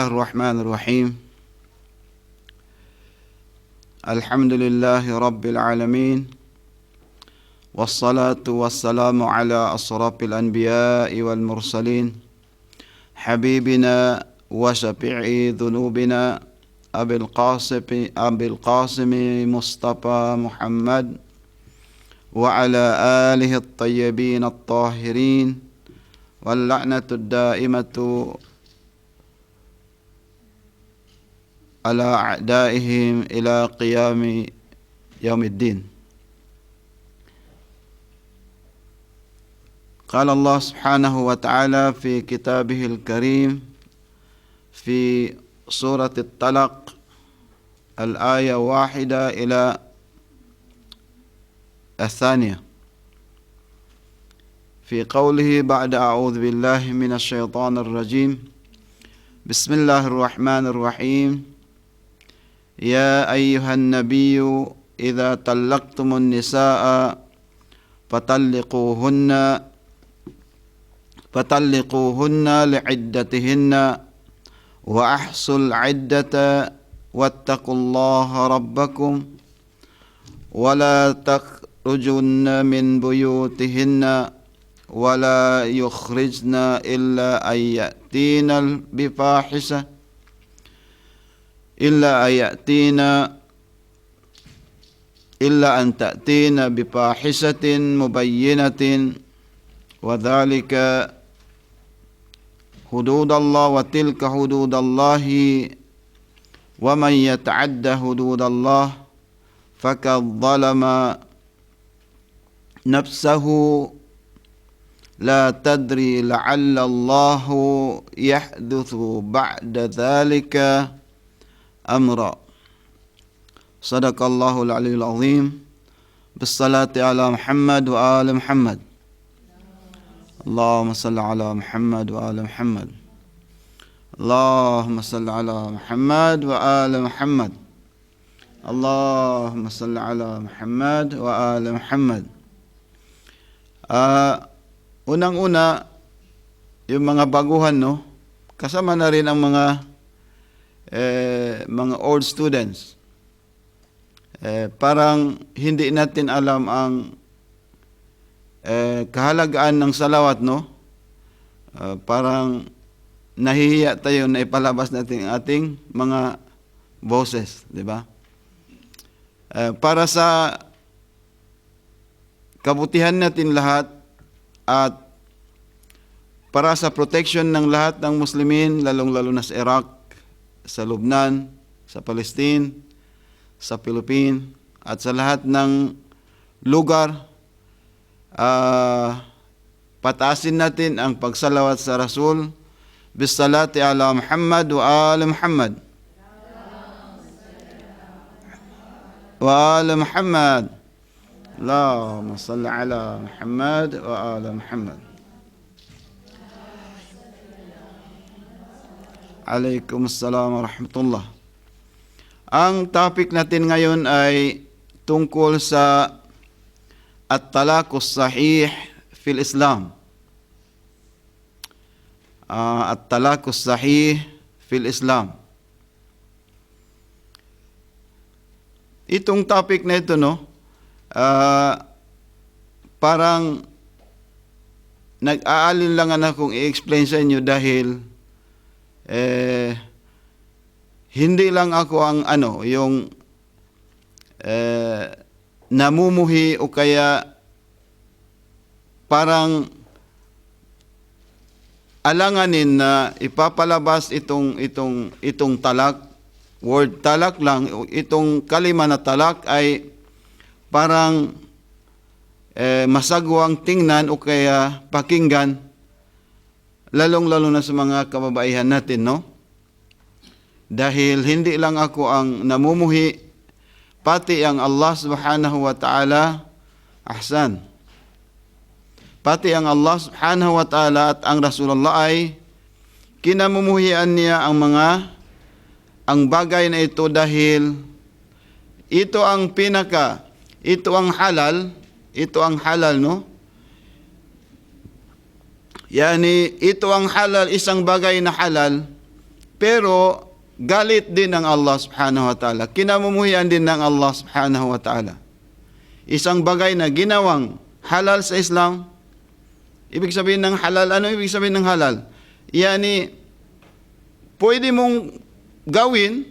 الله الرحمن الرحيم. الحمد لله رب العالمين، والصلاة والسلام على أشرف الأنبياء والمرسلين، حبيبنا وشفيع ذنوبنا أبي القاسم مصطفى محمد وعلى آله الطيبين الطاهرين، واللعنة الدائمة على أعدائهم إلى قيام يوم الدين. قال الله سبحانه وتعالى في كتابه الكريم في سورة الطلاق الآية 1 إلى 2 في قوله بعد أعوذ بالله من الشيطان الرجيم بسم الله الرحمن الرحيم يا أيها النبي إذا طلقتم النساء فطلقوهن لعدتهن وأحصوا العدة واتقوا الله ربكم ولا تخرجن من بيوتهن ولا يخرجن إلا أن تأتين بفاحشة مبينة وذلك حدود الله وتلك حدود الله ومن يتعد حدود الله فقد ظلم نفسه لا تدري لعل الله يحدث بعد ذلك أمرا. صدق الله العلي العظيم. بالصلاة على محمد وآل محمد. اللهم صل على محمد وآل محمد. اللهم صل على محمد وآل محمد. اللهم صل على محمد وآل محمد. Unang-una, yung mga baguhan, no? Kasama na rin ang mga old students. Parang hindi natin alam ang kahalagaan ng salawat, no? Parang nahihiya tayo na ipalabas natin ang ating mga boses, di ba? Para sa kabutihan natin lahat at para sa protection ng lahat ng Muslimin, lalong-lalo na sa Iraq, sa Lubnan, sa Palestine, sa Philippines, at sa lahat ng lugar, pataasin natin ang pagsalawat sa Rasul. Bisalati ala Muhammad wa ala Muhammad. Wa ala Muhammad. Allahumma salli ala Muhammad wa ala Muhammad. Alaikumussalam wa rahmatullah. Ang topic natin ngayon ay tungkol sa at-talaqus sahih fil Islam. At-talaqus sahih fil Islam. Itong topic na ito, no? Parang nag-aalinlangan akong i-explain sa inyo dahil hindi lang ako ang yung namumuhi o kaya parang alanganin na ipapalabas itong talak, word talak lang, itong kalima na talak ay parang masagwang tingnan o kaya pakinggan, lalong-lalo na sa mga kababaihan natin, no? Dahil hindi lang ako ang namumuhi, pati ang Allah subhanahu wa ta'ala, pati ang Allah subhanahu wa ta'ala at ang Rasulullah ay kinamumuhian niya ang bagay na ito dahil ito ang ito ang halal, no? Yani, ito ang halal, isang bagay na halal, pero galit din ng Allah subhanahu wa ta'ala. Kinamumuhian din ng Allah subhanahu wa ta'ala. Isang bagay na ginawang halal sa Islam, ibig sabihin ng halal, ano ibig sabihin ng halal? Yani, pwede mong gawin,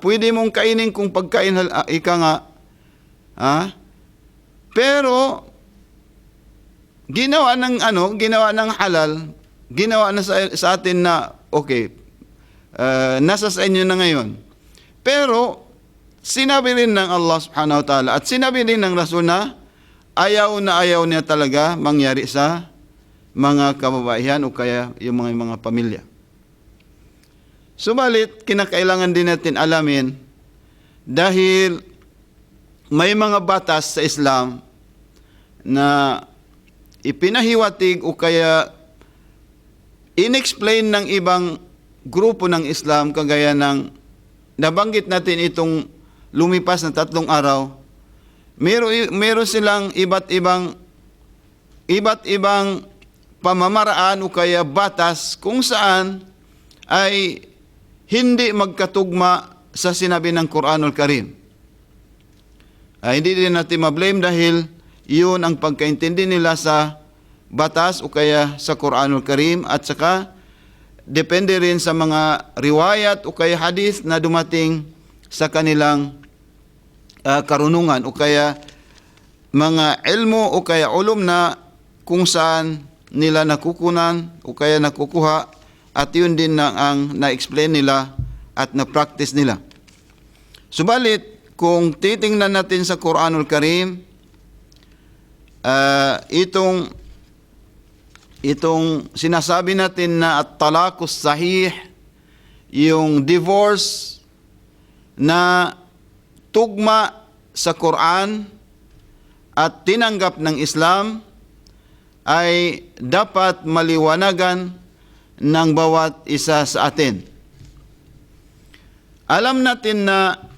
pwede mong kainin kung pagkain, ika nga, pero, ginawa ng halal, ginawa na sa atin na, okay, nasa sa inyo na ngayon. Pero, sinabi rin ng Allah subhanahu wa ta'ala at sinabi rin ng Rasul na ayaw niya talaga mangyari sa mga kababaihan o kaya yung mga pamilya. Subalit, kinakailangan din natin alamin dahil may mga batas sa Islam na ipinahiwatig o kaya inexplain ng ibang grupo ng Islam kagaya ng nabanggit natin itong lumipas na 3 araw. Meron silang iba't ibang pamamaraan o kaya batas kung saan ay hindi magkatugma sa sinabi ng Quranul Karim. Hindi din natin ma-blame dahil yun ang pagkaintindi nila sa batas o kaya sa Quranul Karim at saka depende rin sa mga riwayat o kaya hadith na dumating sa kanilang karunungan o kaya mga ilmo o kaya ulum na kung saan nila nakukunan o kaya nakukuha at yun din na ang na-explain nila at na-practice nila. Subalit, kung titingnan natin sa Quranul Karim, itong sinasabi natin na at-talaqus sahih, yung divorce na tugma sa Quran at tinanggap ng Islam ay dapat maliwanagan ng bawat isa sa atin. Alam natin na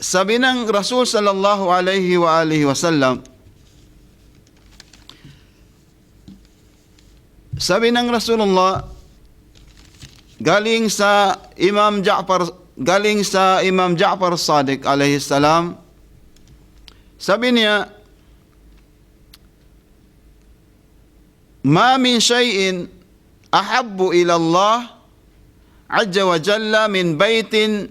sabi ng Rasul sallallahu alaihi wa alihi wasallam, sabi ng Rasulullah galing sa Imam Ja'far Sadiq alaihi salam, sabi niya, ma min shay'in ahabbu ila Allah azza wa jalla min baitin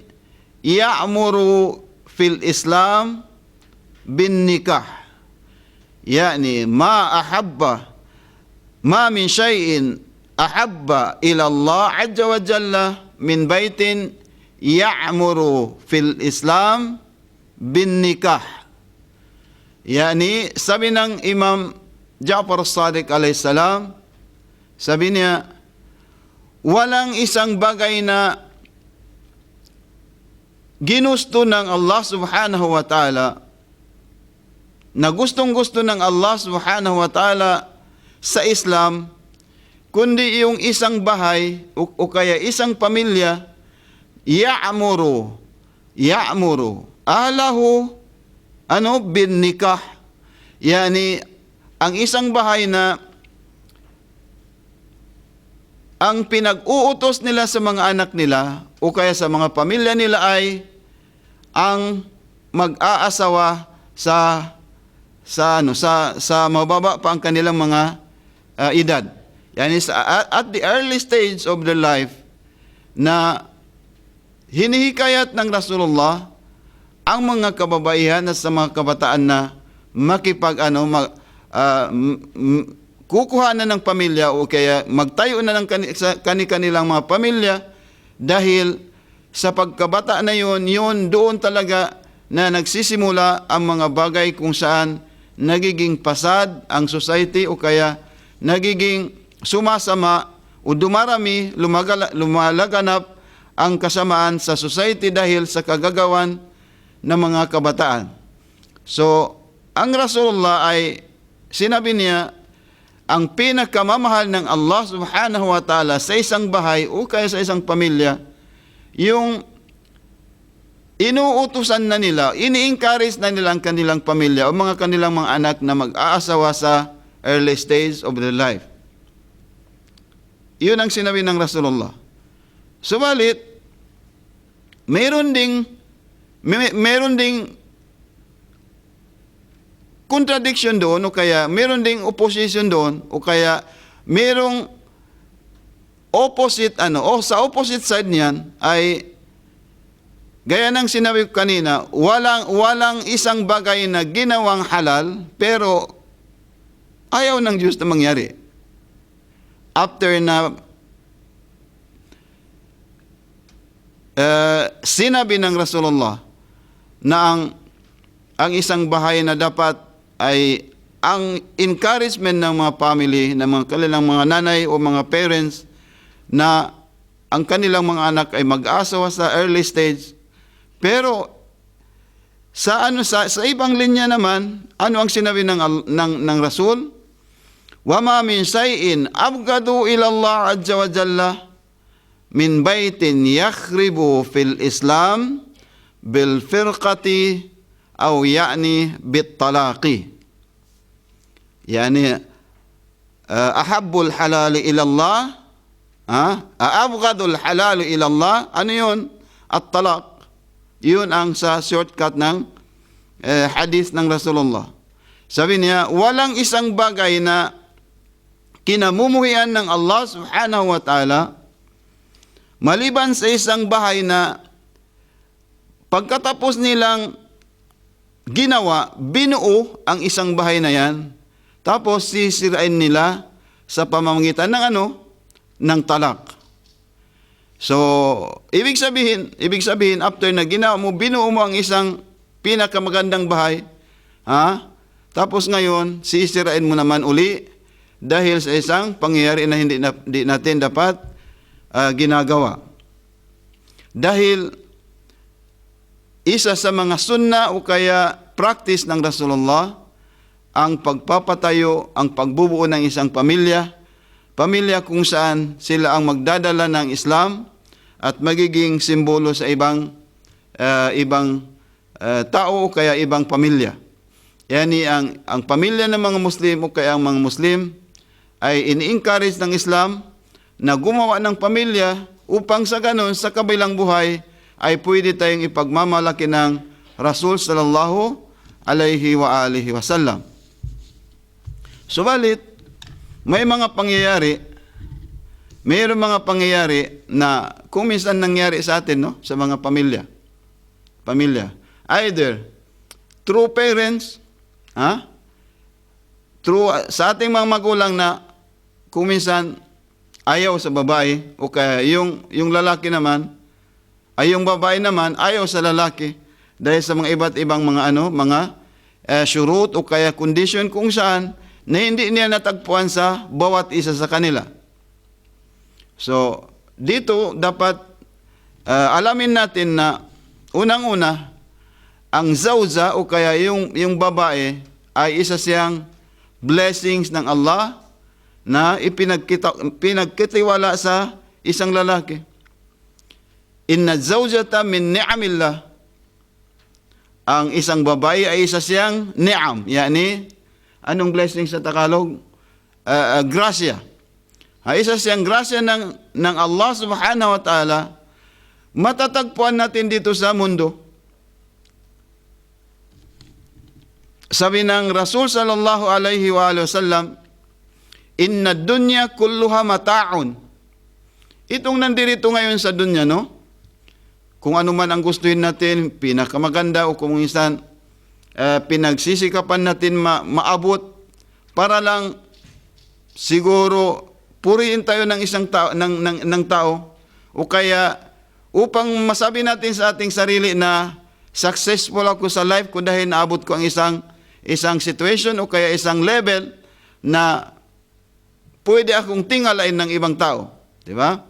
ya'muru fil Islam bin nikah. Yani ma min shay'in ahabba ila Allah azza wa jalla min baitin ya'muru fil Islam bin nikah. Yani sabi ng Imam Ja'far Sadiq alayhi salam, sabi niya, walang isang bagay na ginusto ng Allah subhanahu wa ta'ala, na gustong-gusto ng Allah subhanahu wa ta'ala sa Islam, kundi yung isang bahay o kaya isang pamilya, ya'muru ahlahu bin nikah. Yani ang isang bahay na ang pinag-uutos nila sa mga anak nila o kaya sa mga pamilya nila ay ang mag-aasawa sa mababa pa ang kanilang mga edad. Yani at the early stage of their life na hinihikayat ng Rasulullah ang mga kababaihan at sa mga kabataan na kukuha na ng pamilya o kaya magtayo na ng kanilang mga pamilya dahil sa pagkabata na yun doon talaga na nagsisimula ang mga bagay kung saan nagiging pasad ang society o kaya nagiging sumasama o dumarami, lumalaganap ang kasamaan sa society dahil sa kagagawan ng mga kabataan. So, ang Rasulullah ay sinabi niya, ang pinakamamahal ng Allah subhanahu wa ta'ala sa isang bahay o kaya sa isang pamilya, yung inuutusan na nila, ini-encourage na nila ang kanilang pamilya o mga kanilang mga anak na mag-aasawa sa early stage of their life. Yun ang sinabi ng Rasulullah. Subalit, meron ding contradiction doon, o kaya meron ding opposition doon, o kaya merong opposite, o sa opposite side niyan ay, gaya ng sinabi ko kanina, walang isang bagay na ginawang halal, pero ayaw ng Diyos na mangyari. After na sinabi ng Rasulullah na ang isang bahay na dapat ay ang encouragement ng mga family, ng mga kanilang mga nanay o mga parents, na ang kanilang mga anak ay mag-asawa sa early stage. Pero sa ibang linya naman, ano ang sinabi ng Rasul? Wa ma min shay'in abghadu ila Allah azza wa jalla min baitin yakhribu fil Islam bil firqati aw ya'ni bit talaqi. Yani ahabbul halal ila Allah, abghadul halal ila Allah, ano 'yun? At-talaq. 'Yun ang sa shortcut ng hadith ng Rasulullah. Sabi niya, walang isang bagay na kinamumuhian ng Allah subhanahu wa ta'ala maliban sa isang bahay na pagkatapos nilang ginawa, binuo ang isang bahay na yan, tapos sisirain nila sa pamamagitan ng talak. So, ibig sabihin, after na ginawa mo, binuo mo ang isang pinakamagandang bahay, tapos ngayon, sisirain mo naman uli, dahil sa isang pangyayari na hindi natin dapat ginagawa. Dahil isa sa mga sunna o kaya practice ng Rasulullah ang pagpapatayo, ang pagbubuo ng isang pamilya kung saan sila ang magdadala ng Islam at magiging simbolo sa ibang tao o kaya ibang pamilya. Yani ang pamilya ng mga Muslim o kaya ang mga Muslim ay ini-encourage ng Islam na gumawa ng pamilya upang sa ganon, sa kabilang buhay, ay pwede tayong ipagmamalaki ng Rasul sallallahu alaihi wa alihi wasallam. Subalit, mayroong mga pangyayari na kung minsan nangyari sa atin, sa mga pamilya. Either through parents, sa ating mga magulang na kung minsan ayaw sa babae, o kaya yung lalaki naman, yung babae naman ayaw sa lalaki dahil sa mga iba't ibang mga syurut o kaya condition kung saan na hindi niya natagpuan sa bawat isa sa kanila. So, dito dapat alamin natin na unang-una, ang zawja o kaya yung babae ay isa siyang blessings ng Allah na pinagkitiwala sa isang lalaki. Inna zawjata min ni'amillah. Ang isang babae ay isa siyang ni'am. Yani, anong blessing sa Tagalog? Grasya. Isa siyang grasya ng Allah subhanahu wa ta'ala. Matatagpuan natin dito sa mundo. Sabi ng Rasul sallallahu alaihi wa sallam, inna dunya kulluha mata'un. Itong nandirito ngayon sa dunya, kung ano man ang gustuhin natin, pinakamaganda o kung minsan pinagsisikapan natin maabot para lang siguro purihin tayo ng isang tao, ng tao, o kaya upang masabi natin sa ating sarili na successful ako sa life ko dahil naabot ko ang isang situation o kaya isang level na pwede akong tingalain ng ibang tao. Di ba?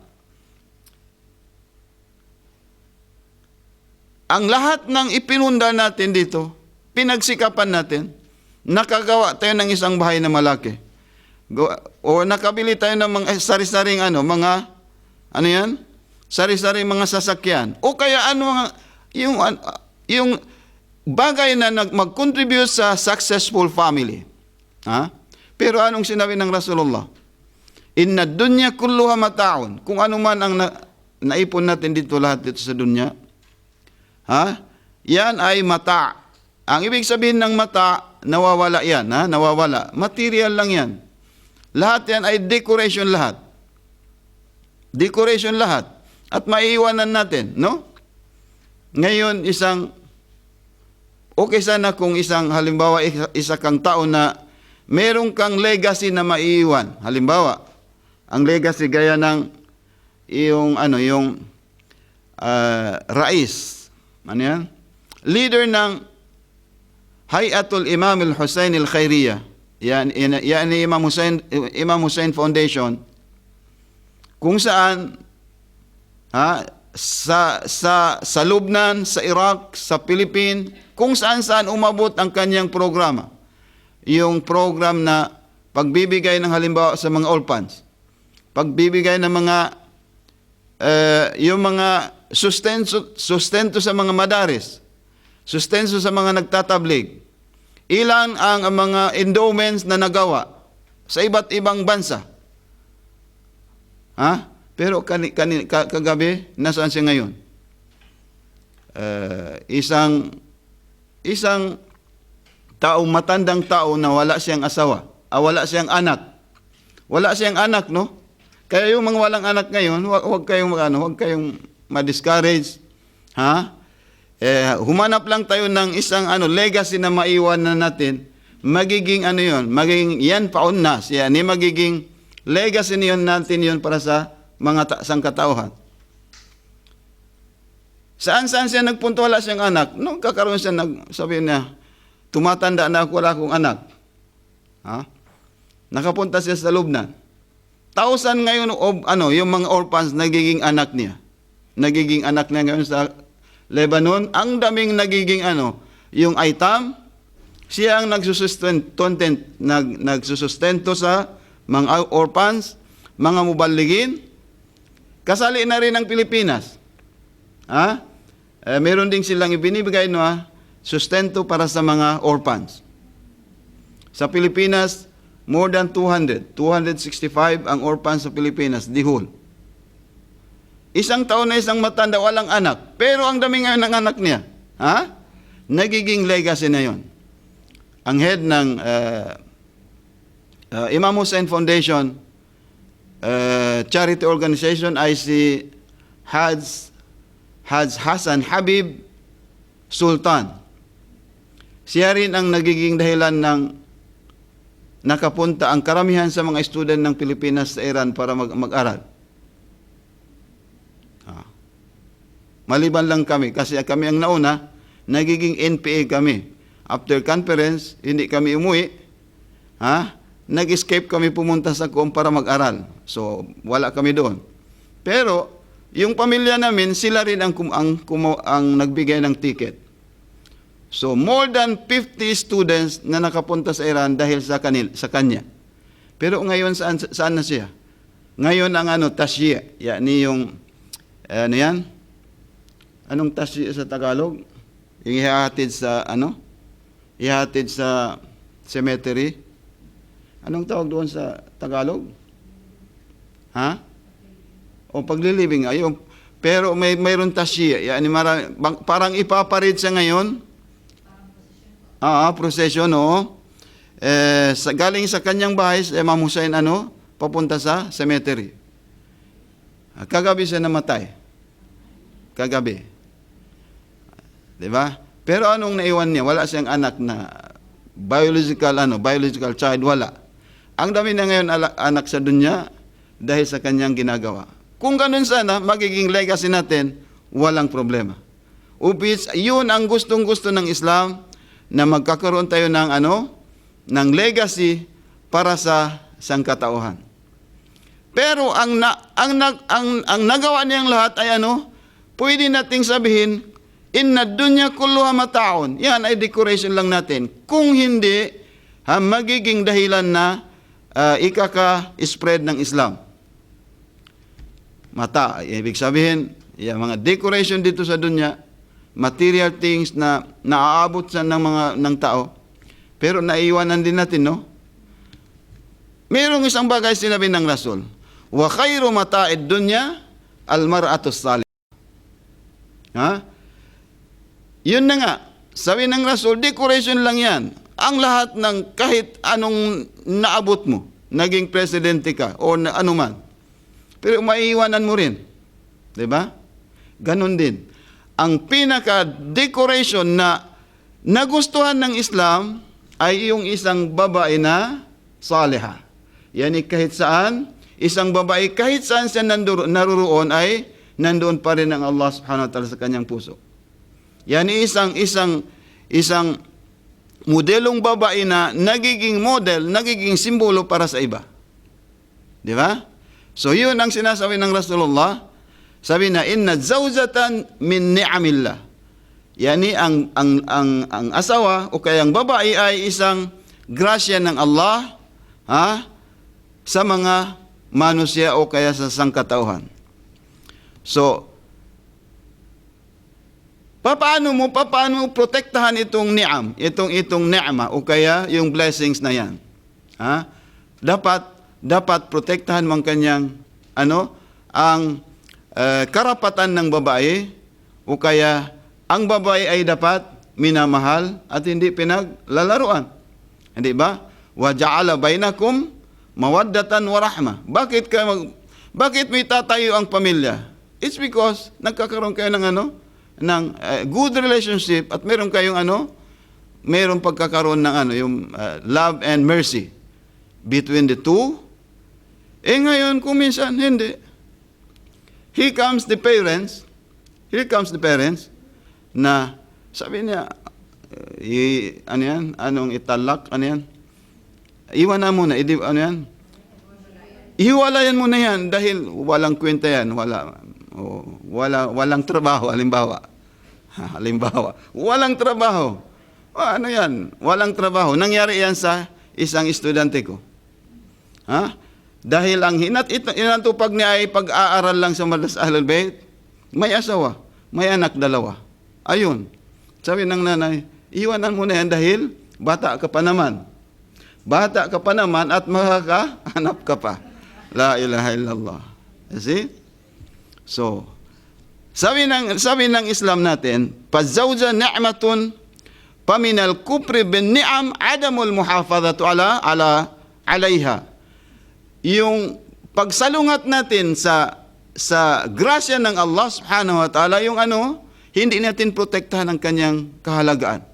Ang lahat ng ipinunda natin dito, pinagsikapan natin, nakagawa tayo ng isang bahay na malaki. O nakabili tayo ng mga sari-saring sari-saring mga sasakyan. O kaya yung bagay na mag-contribute sa successful family. Pero anong sinabi ng Rasulullah? Inna dunya kulluha mataun. Kung ano man ang naipon natin dito, lahat dito sa dunya, yan ay mata. Ang ibig sabihin ng mata, nawawala yan, nawawala. Material lang yan. Lahat yan ay decoration lahat. Decoration lahat. At maiiwanan natin, no? Ngayon, okay sana kung halimbawa, isa kang tao na meron kang legacy na maiiwan. Halimbawa, ang legacy gaya ng yung Rais. Ano yan? Leader ng Hayatul Imam al-Hussein al-Khairiyah. Yan Imam Hussein Foundation. Kung saan sa Lubnan, sa Iraq, sa Philippines, kung saan umabot ang kanyang programa. Yung program na pagbibigay ng halimbawa sa mga orphans, pagbibigay ng mga yung mga sustento sa mga madaris, sustento sa mga nagtatablig. Ilan ang mga endowments na nagawa sa iba't ibang bansa. Pero kagabi, nasaan siya ngayon? Isang matandang tao na wala siyang asawa, wala siyang anak. Wala siyang anak, no? Kaya yung mga walang anak ngayon, huwag kayong ma-discourage. Humanap lang tayo ng isang legacy na maiwan na natin. Magiging magiging yan paunnas. Yan, magiging legacy niyon natin yun para sa mga sangkatauhan. Saan siya nagpunto, wala siyang anak. Nung kakaroon siya, sabi niya, tumatanda na ako, wala akong anak. Nakapunta siya sa Lubnan. 1,000 ngayon yung mga orphans nagiging anak niya. Nagiging anak niya ngayon sa Lebanon. Ang daming nagiging yung Aitam, siya ang nagsusustento sa mga orphans, mga mubaligin. Kasali na rin ang Pilipinas. Meron din silang ibinibigay sustento para sa mga orphans. Sa Pilipinas, more than 265 ang orphans sa Pilipinas, the whole. Isang taon na isang matanda, walang anak. Pero ang dami ngayon ng anak niya. Nagiging legacy na yon. Ang head ng Imam Hussein Foundation, charity organization, ay si Haj Hassan Habib Sultan. Siya rin ang nagiging dahilan ng nakapunta ang karamihan sa mga student ng Pilipinas sa Iran para mag-aral. Maliban lang kami, kasi kami ang nauna, nagiging NPA kami. After conference, hindi kami umuwi, nag-escape kami pumunta sa Qom para mag-aral. So, wala kami doon. Pero, yung pamilya namin, sila rin ang nagbigay ng ticket. So, more than 50 students na nakapunta sa Iran dahil sa kanya. Pero ngayon, saan na siya? Ngayon ang tashiya. Yani yung, yan? Anong tashiya sa Tagalog? Yung ihahatid sa, ihahatid sa cemetery. Anong tawag doon sa Tagalog? O paglilibing. Ayun. Pero mayroon tashiya. Yani parang ipaparid siya ngayon. Procession, oo. Galing sa kanyang bahay, Imam Hussein, papunta sa cemetery. Kagabi siya namatay. Kagabi. Diba? Pero anong naiwan niya? Wala siyang anak na biological child, wala. Ang dami na ngayon anak sa dunya dahil sa kanyang ginagawa. Kung ganun sana, magiging legacy natin, walang problema. Yun ang gustong-gusto ng Islam, na magkakaroon tayo ng ng legacy para sa sangkatauhan. Pero ang nagawa niyang lahat ay pwede nating sabihin, inna dunya kulluha mataun. Yan ay decoration lang natin. Kung hindi, magiging dahilan na ikaka-spread ng Islam. Mata, ibig sabihin, yung mga decoration dito sa dunya, material things na naaabot ng tao, pero naiiwanan din natin, no? mayroong isang bagay sinabi ng Rasul, wa khairu mata'id dunya al-mar'atus salih. Ha? Yun na nga, sabi ng Rasul, decoration lang yan. Ang lahat ng kahit anong naabot mo, naging presidente ka o ano man, pero maiiwanan mo rin. Diba? Ganon din. Ang pinaka-decoration na nagustuhan ng Islam ay yung isang babae na saliha. Yani kahit saan, isang babae kahit saan siya naruroon ay nandoon pa rin ang Allah subhanahu wa ta'ala sa kanyang puso. Yani isang modelong babae na nagiging model, nagiging simbolo para sa iba. Di ba? So yun ang sinasabi ng Rasulullah. Sabi na, inna zawjatan min ni'amillah. Yani ang asawa o kaya ang babae ay isang grasya ng Allah sa mga manusia o kaya sa sangkatauhan. So, paano mo protektahan itong ni'am, itong ni'ma o kaya yung blessings na yan? Dapat protektahan mo ang kanyang ang karapatan ng babae o kaya ang babae ay dapat minamahal at hindi pinaglalaruan. Hindi ba? Wa ja'ala bainakum mawaddatan wa rahmah. Bakit may tatayo ang pamilya? It's because nagkakaroon kayo ng good relationship at meron kayong meron pagkakaroon ng yung love and mercy between the two. Ngayon kung minsan hindi. Here comes the parents na sabi niya, anong italak, iwan na muna, ihiwalayan mo na yan dahil walang kwenta yan, walang trabaho, halimbawa, walang trabaho. Walang trabaho. Nangyari yan sa isang estudyante ko. Dahil ang inatupag niya ay pag-aaral lang sa Madrasah Ahlul Bait, may asawa, may anak 2. Ayun. Sabi ng nanay, iwanan mo na yan dahil bata ka pa naman. Bata ka pa naman at makakahanap ka pa. La ilaha illallah. You see? So, sabi ng Islam natin, pazawja ni'matun paminal kufri bin ni'am adamul muhafadhatu alaiha. Yung pagsalungat natin sa grasya ng Allah subhanahu wa ta'ala, yung hindi natin protektahan ang kanyang kahalagaan.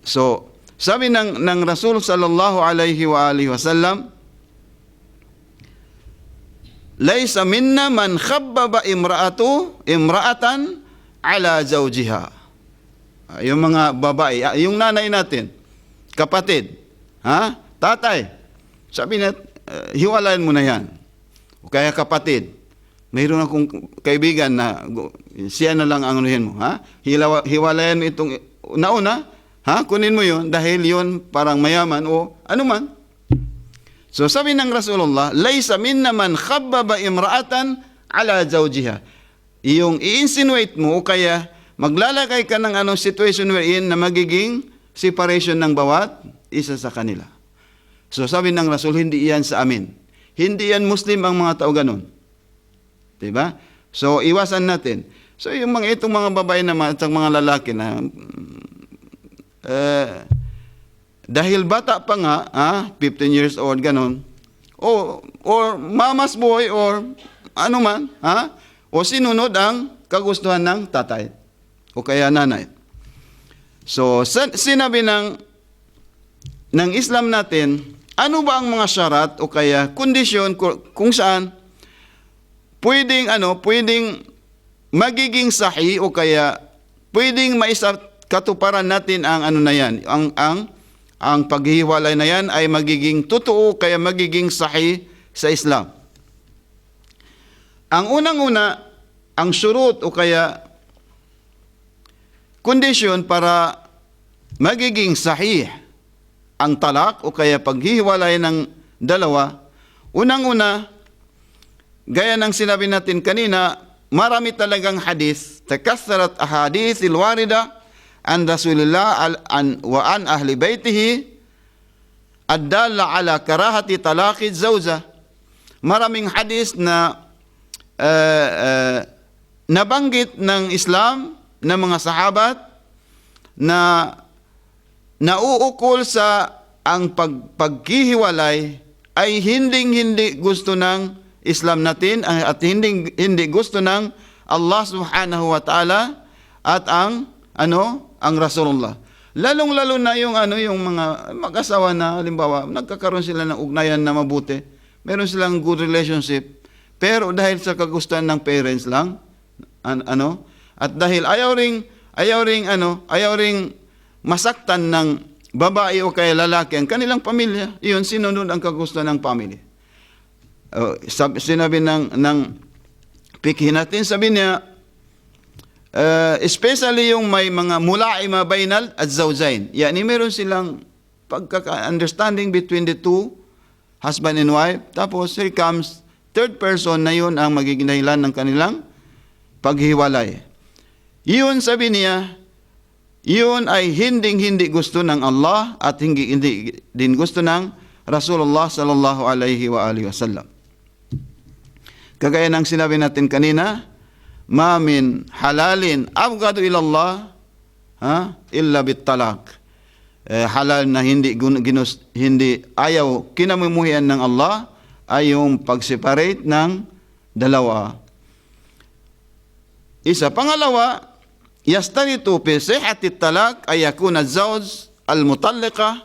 So, sabi ng Rasul sallallahu alaihi wa alihi wasallam, laysa minna man khabbaba imra'atan ala zawjiha. Yung mga babae, yung nanay natin, kapatid, tatay, sabi na, hiwalayan mo na yan. O kaya kapatid, mayroon akong kaibigan na siya na lang ang anuhin mo. Hiwalayan mo itong nauna, kunin mo yun dahil yun parang mayaman o anuman. So sabi ng Rasulullah, laysa minna man khabbaba imra'atan ala zawjiha. Yung i-insinuate mo o kaya maglalagay ka ng situation wherein na magiging separation ng bawat isa sa kanila. So sabi ng Rasul, hindi yan sa amin. Hindi yan Muslim ang mga tao ganun. Diba? So iwasan natin. So yung itong mga babae naman at mga lalaki na dahil bata pa nga, 15 years old, ganun, or mama's boy, or ano man, o sinunod ang kagustuhan ng tatay, o kaya nanay. So, sinabi ng Islam natin, ano ba ang mga syarat, o kaya kondisyon kung saan pwedeng magiging sahi, o kaya pwedeng katuparan natin ang na yan, ang paghihiwalay na yan ay magiging totoo, kaya magiging sahih sa Islam. Ang unang-una, ang syurut o kaya kondisyon para magiging sahih ang talak o kaya paghihiwalay ng dalawa, unang-una, gaya ng sinabi natin kanina, marami talagang hadith, takassarat ahadithil warida an Rasulillah wa an ahli baitihi ad-dalla ala karahati talaqi zawja. Maraming hadis na nabanggit ng Islam ng mga sahabat na nauukol sa ang paghihiwalay ay hindi gusto ng Islam natin at hindi gusto ng Allah Subhanahu wa Ta'ala at ang Rasulullah. Lalong-lalo na yung mga mag-asawa na halimbawa nagkakaroon sila ng ugnayan na mabuti. Meron silang good relationship. Pero dahil sa kagustuhan ng parents lang at dahil ayaw ring masaktan ng babae o kaya lalaki ang kanilang pamilya, iyon sinunod ang kagustuhan ng family. Sinabi ng pikhi natin, sabi niya, especially yung may mga mula'ima bainal at zawjain. Yani meron silang pagkaka-understanding between the two, husband and wife. Tapos here comes third person na yun ang magiging dahilan ng kanilang paghiwalay. Yun, sabi niya, yun ay hindi gusto ng Allah at hindi din gusto ng Rasulullah sallallahu alaihi wa alihi wasallam. Kagaya ng sinabi natin kanina, ma min halalin abghadu ila Allah illa bit-talaq. Halal na hindi ayaw kinamumuhian ng Allah ay yung pag-separate ng dalawa. Isa, pangalawa, yastaritu fi sihhati talaq ay yakuna az-zawj al-mutallaqa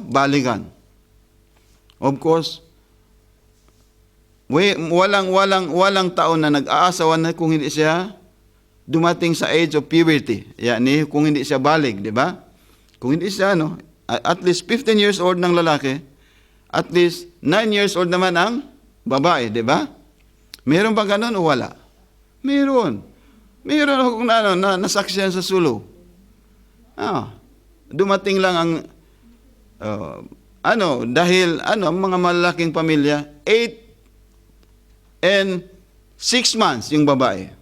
baligan. Of course, walang taon na nag-aasawa na kung hindi siya dumating sa age of puberty. Yani kung hindi siya balig, di ba? Kung hindi siya at least 15 years old ng lalaki, at least 9 years old naman ang babae, di ba? Meron ba ganun o wala? Meron. Meron akong nasaksihan sa Sulu. Dumating lang ang dahil mga malalaking pamilya, 8 and 6 months yung babae.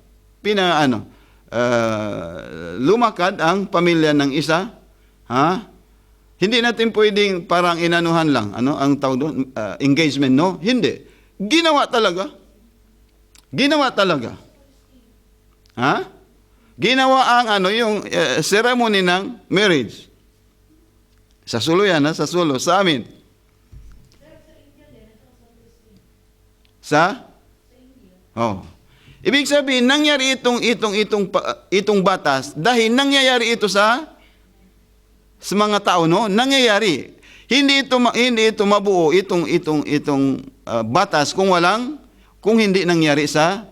Lumakad ang pamilya ng isa, Hindi natin pwedeng parang inanuhan lang, ang tawag doon, engagement, no? Hindi. Ginawa talaga. Ginawa talaga. Ginawa ang yung ceremony ng marriage. Sa Sulu yan, sa Sulu, sa amin. Sa? Ibig sabihin, nangyari itong batas dahil nangyayari ito sa mga tao, no? Nangyayari. Hindi ito mabuo itong batas kung hindi nangyari sa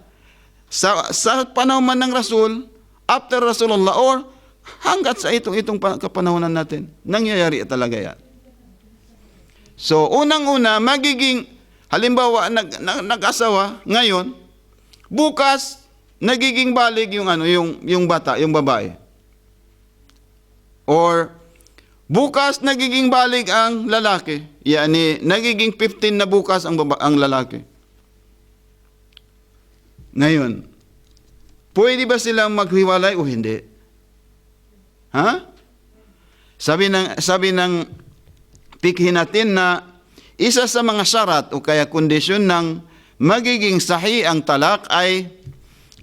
panahon man ng Rasul, after Rasulullah, or hanggat sa itong kapanahonan natin. Nangyayari talaga yan. So, unang-una, magiging, halimbawa, nag-asawa ngayon, bukas, nagiging balig yung bata, yung babae. Or, bukas, nagiging balig ang lalaki. Yani, nagiging 15 na bukas ang lalaki. Ngayon, pwede ba silang maghiwalay o hindi? Sabi ng pikhi natin na isa sa mga syarat o kaya kondisyon ng magiging sahi ang talak ay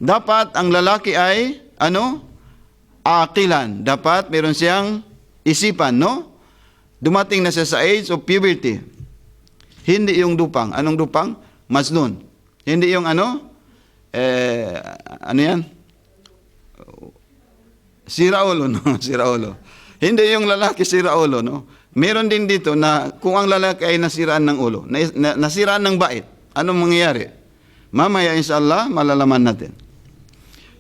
dapat ang lalaki ay aqilan. Dapat meron siyang isipan, no? Dumating na siya sa age of puberty. Hindi yung dupang. Anong dupang? Majnun. Hindi yung yan? Siraulo, no? Siraulo. Hindi yung lalaki siraulo, no? Meron din dito na kung ang lalaki ay nasiraan ng ulo, nasiraan ng bait, anong mangyayari? Mamaya inshallah, malalaman natin.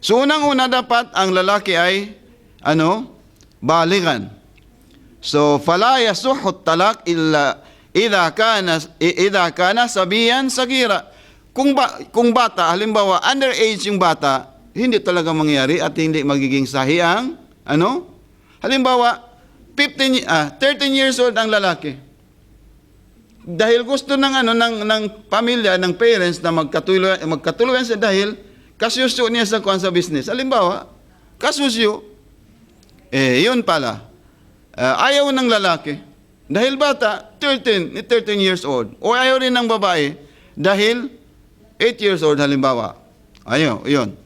So unang-una dapat ang lalaki ay baligan. So fala yasuhu talaq illa idha kana sabiyan sagira. Kung bata, halimbawa underage yung bata, hindi talaga mangyayari at hindi magiging sahi ang halimbawa 13 years old ang lalaki. Dahil gusto ng pamilya, ng parents na magkatuluyan siya dahil kasusyo niya sa business. Halimbawa, kasusyo. Yun pala. Ayaw ng lalaki. Dahil bata, 13 years old. O ayaw rin ng babae dahil 8 years old halimbawa. Ayaw, yun.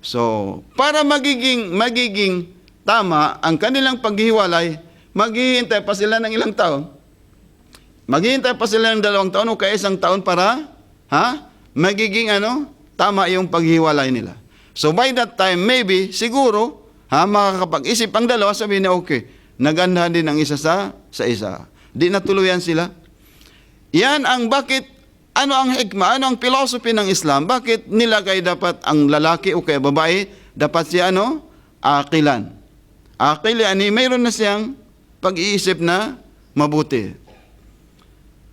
So, para magiging tama ang kanilang paghihiwalay, maghihintay pa sila ng ilang taon. Maghihintay pa sila ng 2 taon o kaya 1 taon para magiging tama yung paghihiwalay nila. So by that time, maybe, siguro, makakapag-isip ang dalawa, sabihin niya, okay, nagandahan din ang isa sa isa. Di natuluyan sila. Yan ang bakit, ano ang hikmah, ano ang philosophy ng Islam, bakit nilagay dapat ang lalaki o kaya babae, dapat siya aqilan. Aqil, mayroon na siyang pag-iisip na mabuti.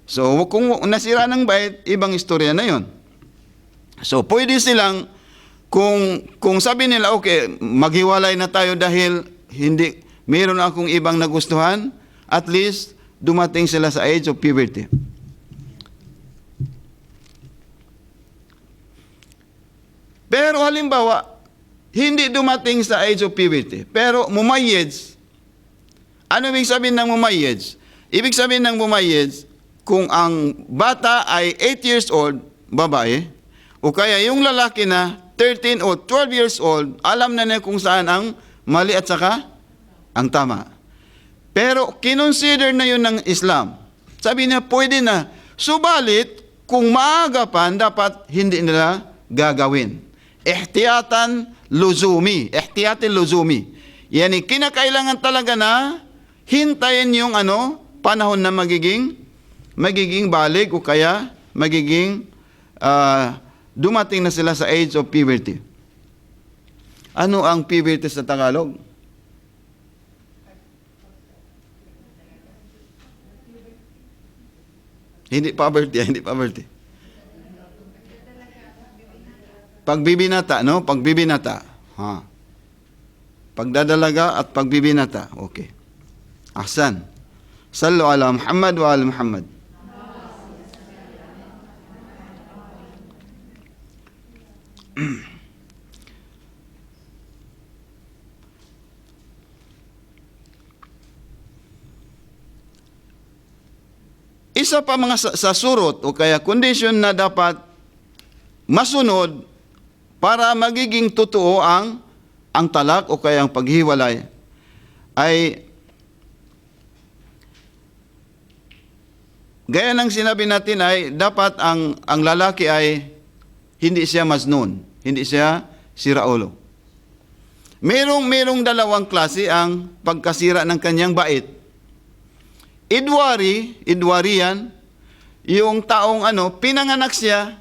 So, kung nasira ng bait, ibang istorya na yon. So, pwede silang, kung sabi nila, okay, maghiwalay na tayo dahil mayroon akong ibang nagustuhan, at least, dumating sila sa age of puberty. Pero halimbawa, hindi dumating sa age of puberty, pero mumayyeds. Ano ibig sabihin ng mumayyeds? Ibig sabihin ng mumayyeds, kung ang bata ay 8 years old, babae, o kaya yung lalaki na 13 o 12 years old, alam na niya kung saan ang mali at saka ang tama. Pero kinonsider na yun ng Islam. Sabi niya, pwede na. Subalit, kung maaga pa, dapat hindi nila gagawin. Ihtiyatan luzumi. Ihtiyatin luzumi. Yani, kinakailangan talaga na hintayin yung panahon na magiging balig o kaya magiging dumating na sila sa age of puberty. Ano ang puberty sa Tagalog? Hindi poverty. Pagbibinata, no? Pagbibinata. Pagdadalaga at pagbibinata. Okay. Ahsan. Sallu ala Muhammad wa ala Muhammad. Isa pa mga sa surot o kaya condition na dapat masunod para magiging totoo ang talak o kaya ang paghiwalay ay gaya ng sinabi natin ay dapat ang lalaki ay hindi siya masnun, hindi siya siraulo. Merong dalawang klase ang pagkasira ng kanyang bait. Idwarian, yung taong pinanganak siya,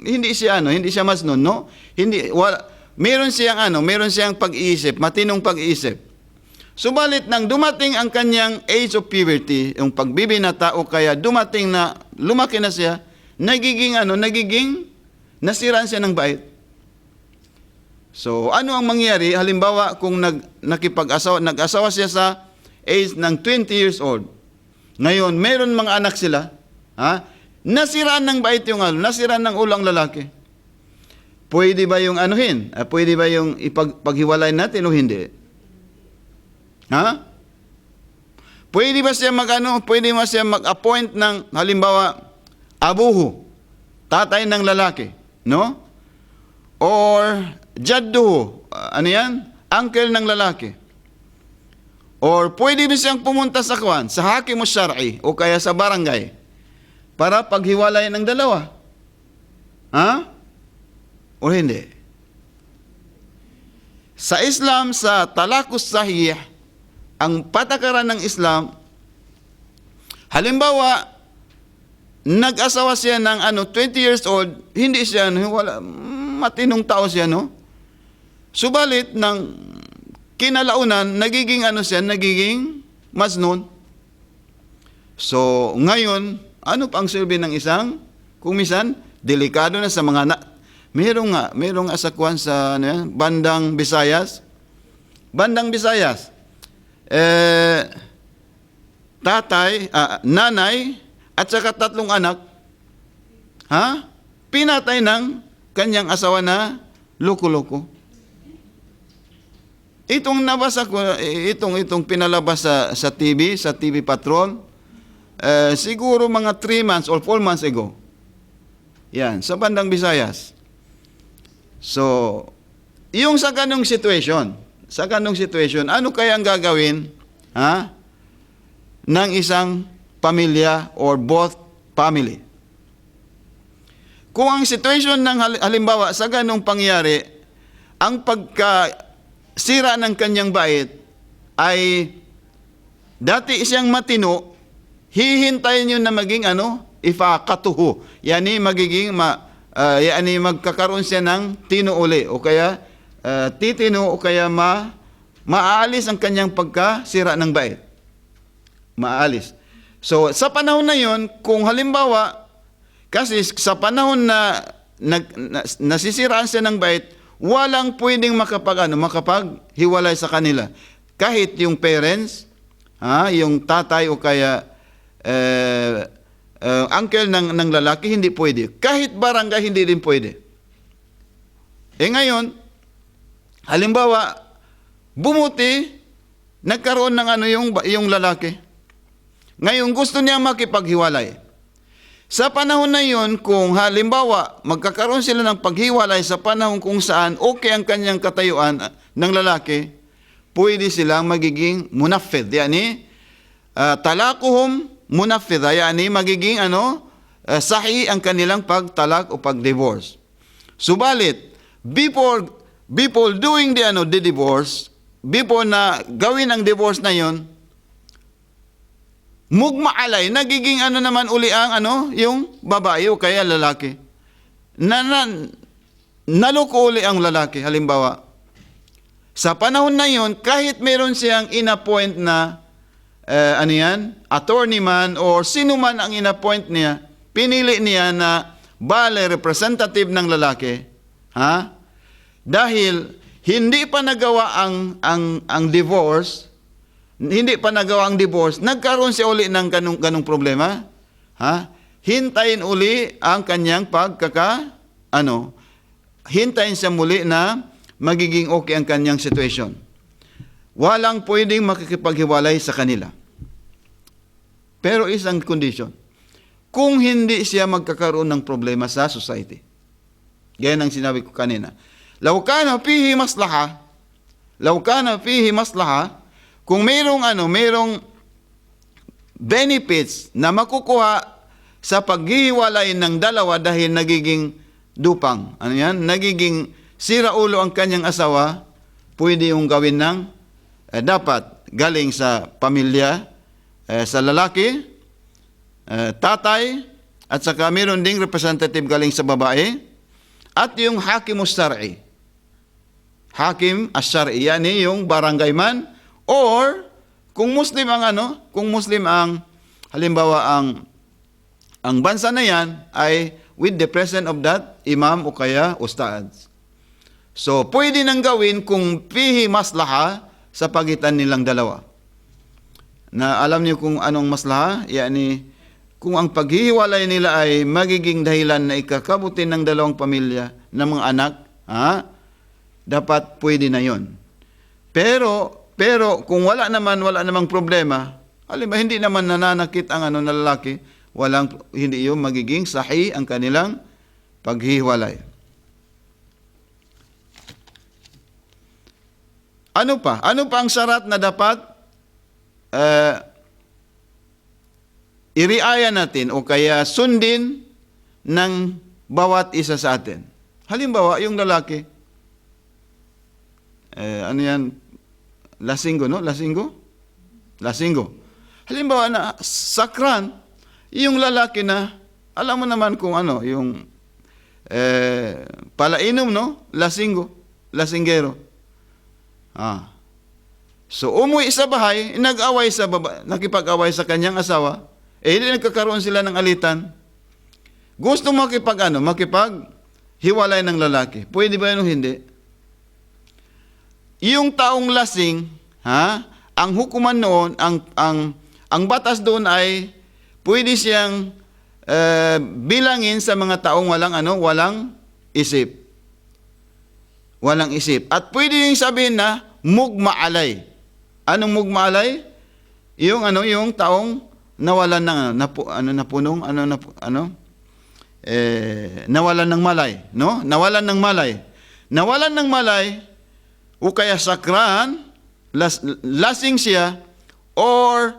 hindi siya masnun, no? Meron siyang pag-iisip, matinong pag-iisip. Subalit nang dumating ang kanyang age of puberty, yung pagbibinata o kaya lumaki na siya, nagiging nasiraan siya ng bait. So, ano ang mangyari? Halimbawa, kung nag-asawa siya sa age ng 20 years old. Ngayon, meron mga anak sila, nasiraan ng bait nasiraan ng ulang lalaki. Pwede ba yung pwede ba yung ipaghiwalay natin o hindi? Pwede ba siya mag-appoint ng halimbawa abuhu, tatay ng lalaki, no? Or jadduhu, uncle ng lalaki. Or pwede ba siyang pumunta sa hakim o syar'i o kaya sa barangay para paghiwalay ng dalawa? O hindi? Sa Islam, sa talakus sahih, ang patakaran ng Islam, halimbawa, nag-asawa siya ng 20 years old, hindi siya, matinong tao siya, no? Subalit, kinalaunan, nagiging masnun. So, ngayon, ano pang silbi ng isang? Kung minsan, delikado na sa mga merong asakwan sa bandang Visayas. Tatay, nanay, at saka 3 anak, pinatay ng kanyang asawa na loko-loko. Itong nabasa ko, itong pinalabas sa TV Patrol, siguro mga 3 months or 4 months ago. Yan, sa bandang Visayas. So, yung sa ganong situation, ano kaya ang gagawin ng isang pamilya or both family? Kung ang situation ng halimbawa sa ganong pangyari, ang pagkasira ng kanyang bait ay dati siyang matino, hihintayin yun na maging ifakatuho. Yani magiging yani magkakaroon siya ng tino uli o kaya titino o kaya maaalis ang kanyang pagkasira ng bait. Maaalis. So sa panahon na yon, kung halimbawa kasi sa panahon na nasisiraan siya ng bait, walang pwedeng makapaghiwalay sa kanila. Kahit yung parents, yung tatay o kaya uncle ng lalaki, hindi pwede. Kahit barangay, hindi din pwede. Ngayon, halimbawa, bumuti, nagkaroon ng yung lalaki. Ngayon, gusto niya makipaghiwalay. Sa panahon na yun, kung halimbawa, magkakaroon sila ng paghiwalay sa panahon kung saan okay ang kanyang katayuan ng lalaki, pwede silang magiging munafid. Yani, talakuhum munafid. Yani, magiging sahi ang kanilang pagtalak o pag-divorce. Subalit, before doing the divorce, before na gawin ang divorce na yun, mugmaalay, nagiging naman uli ang yung babae o kaya lalaki. Naluko uli ang lalaki, halimbawa. Sa panahon na yun, kahit meron siyang inappoint na attorney man or sino man ang inappoint niya, pinili niya na bale representative ng lalaki, dahil hindi pa nagawa ang divorce, nagkaroon siya uli ng ganong problema. Hintayin uli ang kanyang hintayin siya muli na magiging okay ang kanyang situation. Walang pwedeng makikipaghiwalay sa kanila. Pero isang condition, kung hindi siya magkakaroon ng problema sa society. Gaya ng sinabi ko kanina. Law kana fihi maslaha, kung mayroong benefits na makukuha sa paghihiwalay ng dalawa dahil nagiging dupang, nagiging sira ulo ang kanyang asawa, pwede yung gawin ng dapat galing sa pamilya, sa lalaki, tatay, at saka mayroon ding representative galing sa babae, at yung hakim as-syar'i. Hakim as-syar'i, yani yung barangay man, or kung Muslim halimbawa ang bansa na yan ay with the presence of that imam o kaya ustad. So pwede nang gawin kung fihi maslaha sa pagitan nilang dalawa. Na alam niyo kung anong maslaha? Yani kung ang paghihiwalay nila ay magiging dahilan na ikakabuti ng dalawang pamilya ng mga anak, dapat pwede na yon. Pero kung wala namang problema, hindi naman nananakit ang na lalaki, hindi yun magiging sahi ang kanilang paghihiwalay. Ano pa ang syarat na dapat iriaya natin o kaya sundin ng bawat isa sa atin? Halimbawa, yung lalaki, lasinggo. Halimbawa na sakran, yung lalaki na, alam mo naman kung yung palainom, lasinggero. So umuwi sa bahay, nakipag-away sa kanyang asawa, hindi nagkakaroon sila ng alitan. Gusto makipag-hiwalay ng lalaki. Pwede ba yun o hindi? Yung taong lasing, ang hukuman noon, ang batas doon ay pwede siyang bilangin sa mga taong walang isip. Walang isip. At pwede yung sabihin na mugma alay. Anong mugma alay? Yung yung taong nawalan ng nawalan ng malay, no? Nawalan ng malay. Nawalan ng malay o kaya sakran, lasing siya, or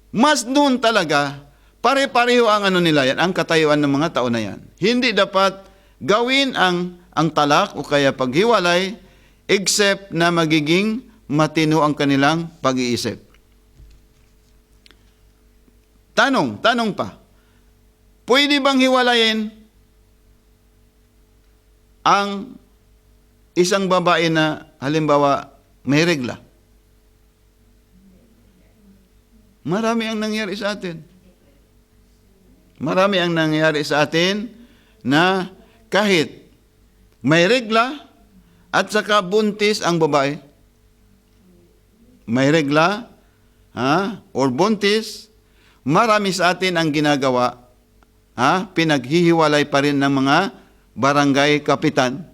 mas noon talaga, pare-pareho ang nila yan, ang katayuan ng mga tao na yan. Hindi dapat gawin ang talak o kaya paghiwalay except na magiging matino ang kanilang pag-iisip. Tanong pa. Pwede bang hiwalayin ang isang babae na halimbawa may regla? Marami ang nangyari sa atin. Marami ang nangyari sa atin na kahit may regla at saka buntis ang babae, may regla or buntis, marami sa atin ang ginagawa, pinaghihiwalay pa rin ng mga barangay kapitan.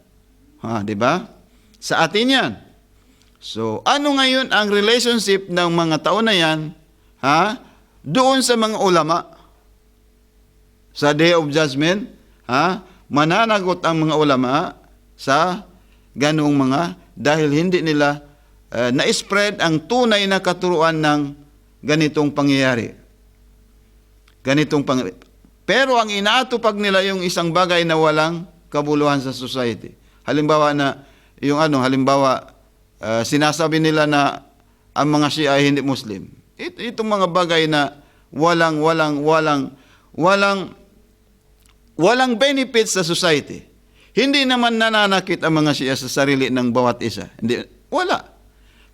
Di ba? Sa atin yan. So, ano ngayon ang relationship ng mga tao na yan doon sa mga ulama? Sa Day of Judgment, mananagot ang mga ulama sa ganung mga dahil hindi nila na-spread ang tunay na katuruan ng ganitong pangyayari. Pero ang inaatupag nila yung isang bagay na walang kabuluhan sa society. Halimbawa sinasabi nila na ang mga Shia ay hindi Muslim. Itong mga bagay na walang benefit sa society. Hindi naman nananakit ang mga Shia sa sarili ng bawat isa. Wala.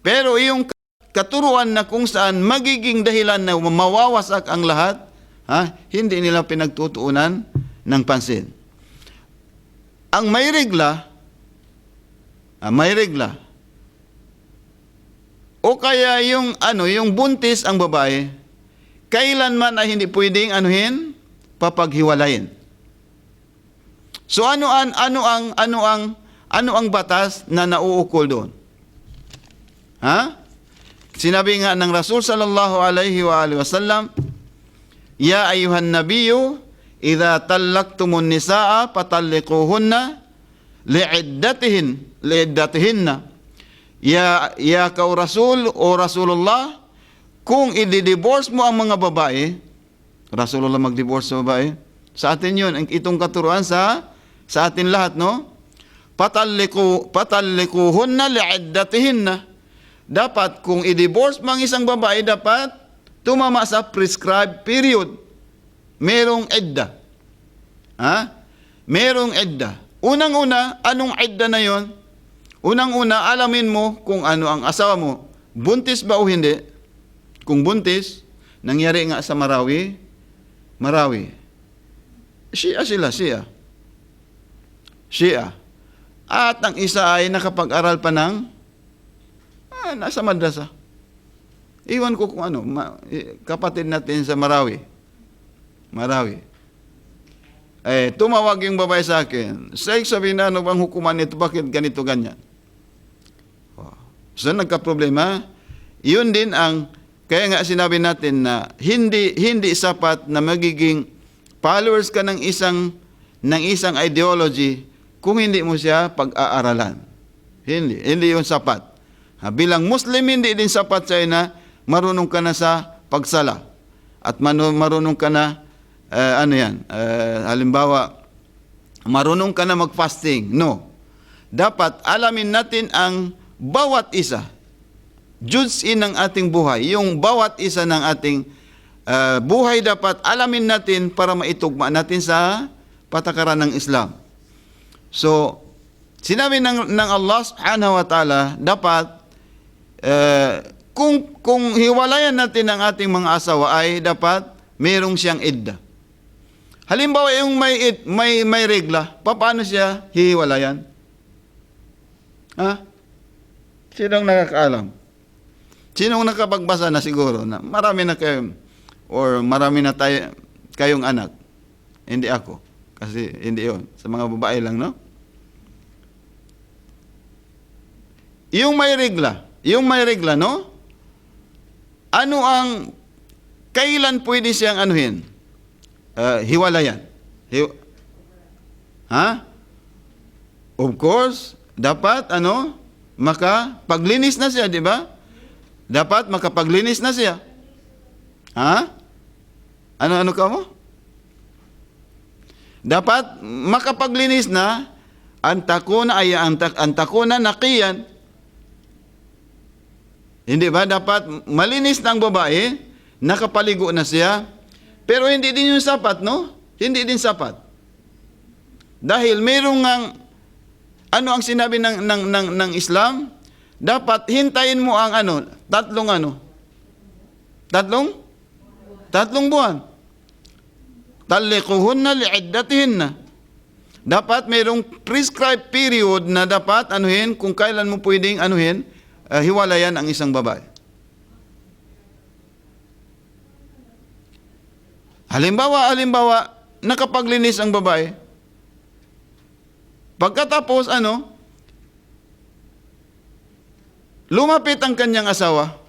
Pero yung katuruan na kung saan magiging dahilan na mawawasak ang lahat, hindi nila pinagtutuunan ng pansin. Ang may regla, o kaya yung buntis ang babae, kailanman ay hindi pwedeng papaghiwalayin. So ano ang batas na nauukol doon? Sinabi nga ng Rasul sallallahu alaihi wa sallam, "Ya ayuhan nabiyyu, idza tallaqtumun nisaa fatalliquhunna li'iddatihinna." Ya kau Rasul o Rasulullah, kung i-divorce mo ang mga babae, Rasulullah mag-divorce sa babae, sa atin yun, itong katuruan sa atin lahat, no? Patallikuhunna li'iddatihinna. Dapat, kung i-divorce mo ang isang babae, dapat tumama sa prescribed period. Merong idda. Merong idda. Unang-una, anong idda na yon? Unang-una, alamin mo kung ano ang asawa mo. Buntis ba o hindi? Kung buntis, nangyari nga sa Marawi. Shia. At ang isa ay nakapag-aral pa ng nasa madrasa. Iwan ko kung kapatid natin sa Marawi. Tumawag yung babae sa akin. Sabihin na, ano bang hukuman nito? Bakit ganito, ganyan? So, nagka-problema. Yun din kaya nga sinabi natin na hindi sapat na magiging followers ka ng isang ideology kung hindi mo siya pag-aaralan. Hindi yun sapat. Bilang Muslim, hindi din sapat sa'yo na marunong ka na sa pagsala. At marunong ka na, halimbawa, marunong ka na mag-fasting. No. Dapat alamin natin ang bawat isa. Judge in ang ating buhay. Yung bawat isa ng ating buhay dapat alamin natin para maitugma natin sa patakaran ng Islam. So, sinabi ng Allah subhanahu wa ta'ala, dapat kung hiwalayan natin ang ating mga asawa ay dapat mayroong siyang idda. Halimbawa yung may regla, paano siya hihiwalayan? Sinong nakakaalam? Sinong nakapagbasa na siguro na marami na kayo or marami na kayong anak? Hindi ako. Kasi hindi yun. Sa mga babae lang, no? Yung may regla, Yung may regla, no? Ano ang, kailan pwede siyang anuhin? Hiwalayan. Of course, dapat, makapaglinis na siya, di ba? Dapat makapaglinis na siya. Ano ka mo? Dapat makapaglinis na, antakuna nakiyan. Hindi ba? Dapat malinis na ang babae, nakapaligo na siya, pero hindi din yung sapat, no? Hindi din sapat. Dahil mayroong ano ang sinabi ng Islam? Dapat hintayin mo ang tatlong buwan. Talliquhunna li'iddatihinna. Dapat mayroong prescribed period na dapat kung kailan mo pwedeng hiwalayan ang isang babae. Halimbawa, nakapaglinis ang babae. Pagkatapos, lumapit ang kanyang asawa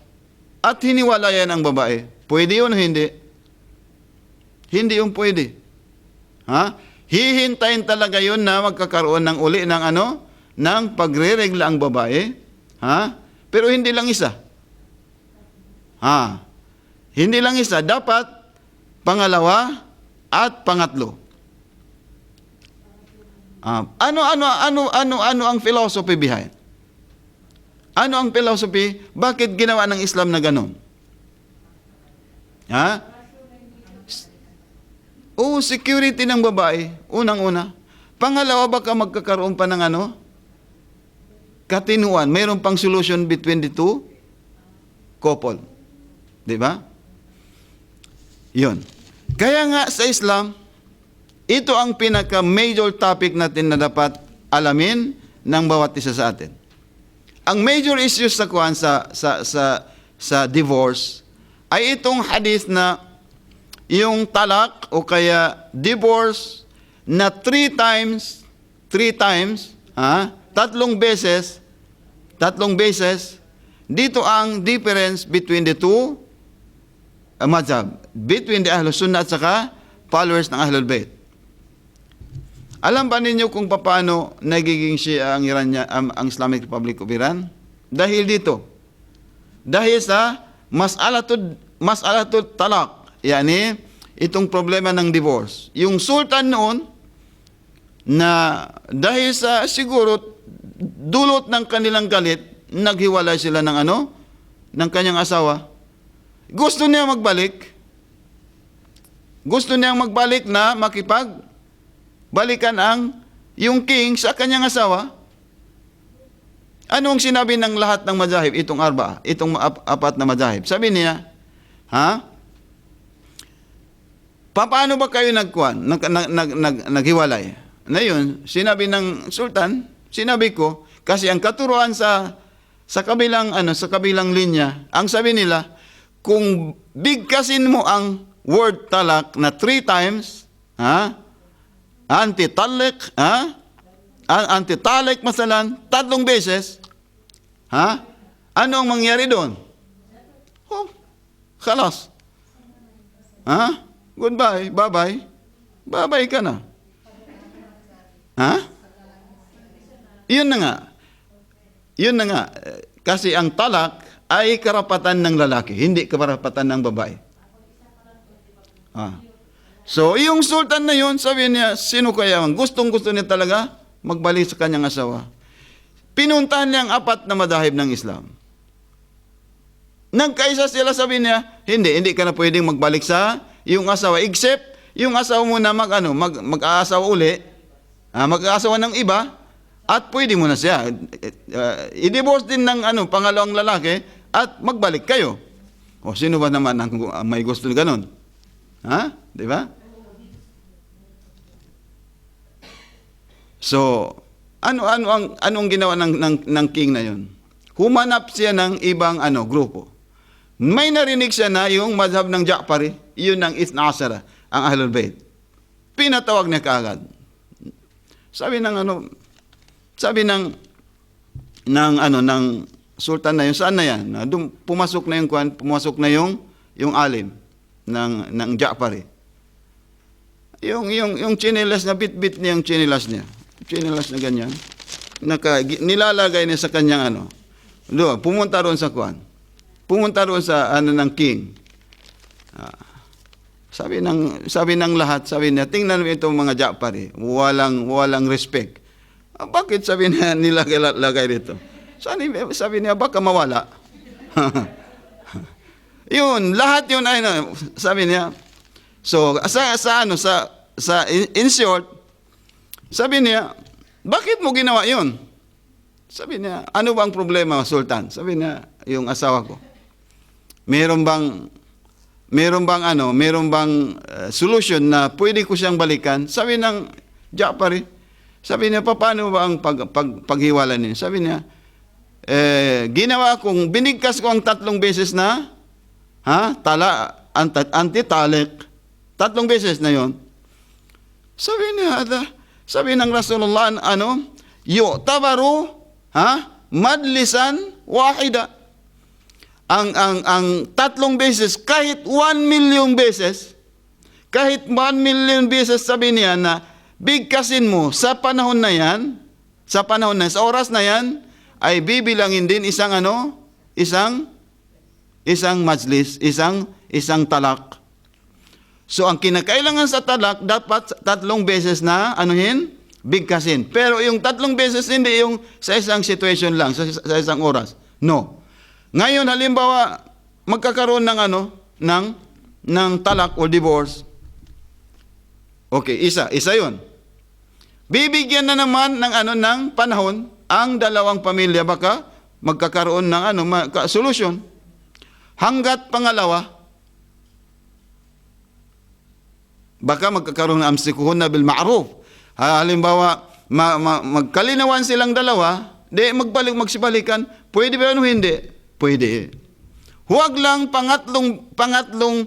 at hiniwalayan ang babae. Pwede yun o hindi? Hindi yung pwede. Hihintayin talaga yun na magkakaroon ng uli ng pagre-regla ang babae. Pero hindi lang isa. Hindi lang isa. Dapat pangalawa at pangatlo. Ano ang philosophy behind? Ano ang philosophy? Bakit ginawa ng Islam na ganon? Security ng babae, unang-una. Pangalawa, baka magkakaroon pa ng katinuan. Mayroon pang solution between the two couple. Di ba? Yun. Kaya nga sa Islam, ito ang pinaka-major topic natin na dapat alamin ng bawat isa sa atin. Ang major issues sa divorce ay itong hadith na yung talak o kaya divorce na three times, tatlong beses, dito ang difference between the two madhab, between the Ahlus Sunnah at saka followers ng Ahlul Bayt. Alam ba ninyo kung paano nagiging Shia ang Islamic Republic of Iran? Dahil dito. Dahil sa mas'alatul talaq. Yani, itong problema ng divorce. Yung sultan noon, na dahil sa siguro dulot ng kanilang galit, naghiwalay sila ng kanyang asawa. Gusto niya magbalik. Gusto niyang magbalik na balikan yung king sa kanyang asawa. Ano ang sinabi ng lahat ng mazahib? Itong apat na mazahib. Sabi niya, paano ba kayo naghiwalay? Na yun, sinabi ng sultan, sinabi ko, kasi ang katuruan sa kabilang linya, ang sabi nila, kung bigkasin mo ang word talak na 3 times, antitalik masalan, 3 beses, ano ang mangyari doon? Khalas. Goodbye, bye-bye. Bye-bye ka na. Yun na nga. Kasi ang talak ay karapatan ng lalaki, hindi karapatan ng babae. So, yung sultan na yun, sabi niya, sino kaya? Gustong-gusto niya talaga magbalik sa kanyang asawa. Pinuntahan niya ang 4 na madahib ng Islam. Nagkaisa sila, sabi niya, hindi ka na pwedeng magbalik sa yung asawa, except yung asawa mo na mag-aasawa uli, mag-aasawa ng iba, at pwede mo na siya. I-divorce din ng pangalawang lalaki, at magbalik kayo. O, sino ba naman ang may gusto na ganun? Di ba? So, anong ginawa ng king na yun? Humanap siya ng ibang grupo. May narinig siya na yung madhab ng Ja'fari, yun ang Ithna Ashara, ang Ahlul Bayt. Pinatawag niya kaagad. Sabi ng sultan na yun, saan na yan? Pumasok na yung pumasok na yung alim ng Ja'fari. Yung chinelas na bit-bit niya, yung chinelas niya. Chinelas na ganyan. Nilalagay niya sa kanyang pumunta roon sa kwan. Pumunta roon sa ng king. Sabi ng lahat, sabi niya, tingnan mo itong mga Ja'fari, walang respect. Bakit sabi niya nilagay dito? Sabi niya, baka mawala. Yun, lahat yun ay, sabi niya. So, in short, sabi niya, bakit mo ginawa yun? Sabi niya, ano bang problema, Sultan? Sabi niya, yung asawa ko. Meron bang solution na pwede ko siyang balikan? Sabi ng Ja'fari, sabi niya, paano ba ang paghiwala niya? Sabi niya, ginawa kong, binigkas ko ang 3 beses na, anti-talik. 3 beses na yon. Sabi niya, sabi ng Rasulullah, yu'tabaru, madlisan, wahida. Ang 3 beses, kahit 1 million beses, kahit 1 million beses, sabi niya na, bigkasin mo sa panahon na yan, sa oras na yan, ay bibilangin din isang majlis, isang talak. So, ang kinakailangan sa talak, dapat 3 beses na, bigkasin. Pero yung 3 beses, hindi yung sa isang situation lang, sa isang oras. No. Ngayon, halimbawa, magkakaroon ng talak o divorce. Okay, isa yun. Bibigyan na naman ng panahon ang dalawang pamilya, baka magkakaroon ng solution. Hanggat pangalawa, baka magkakaroon ng amsikuhun na bil ma'ruf. Halimbawa, magkalinawan silang dalawa, magsibalikan, pwede ba o hindi? Pwede. Huwag lang pangatlong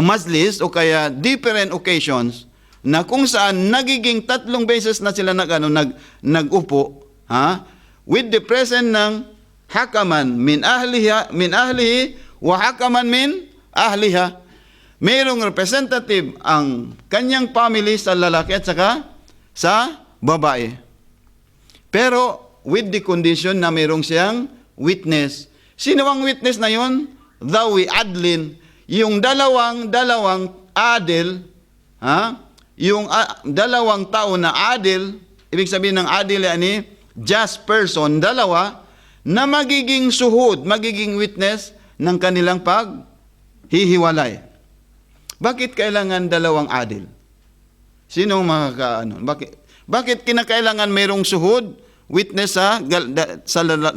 majlis o kaya different occasions na kung saan nagiging 3 beses na sila nag-upo, with the presence ng hakaman min ahlihi wa hakaman min ahliha. Mayroong representative ang kanyang family sa lalaki at saka sa babae. Pero with the condition na mayroong siyang witness. Sino ang witness na yon? Dhawi adlin. Yung dalawang adil, yung dalawang tao na adil, ibig sabihin ng adil just person, dalawa, na magiging suhud, magiging witness ng kanilang paghihiwalay. Bakit kailangan dalawang adil? Sino Bakit kinakailangan mayroong suhud, witness sa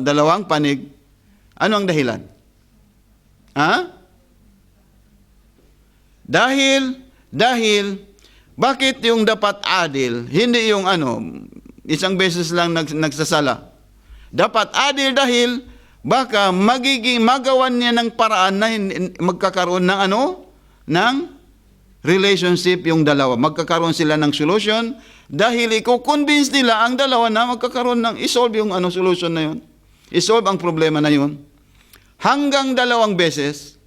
dalawang panig? Ano ang dahilan? Dahil, bakit yung dapat adil, hindi yung isang beses lang nagsasala? Dapat adil dahil, baka magawan niya ng paraan na magkakaroon ng relationship yung dalawa. Magkakaroon sila ng solution dahil i-convince nila ang dalawa na magkakaroon ng isolve yung solution na yun. Isolve ang problema na yun. Hanggang 2 beses.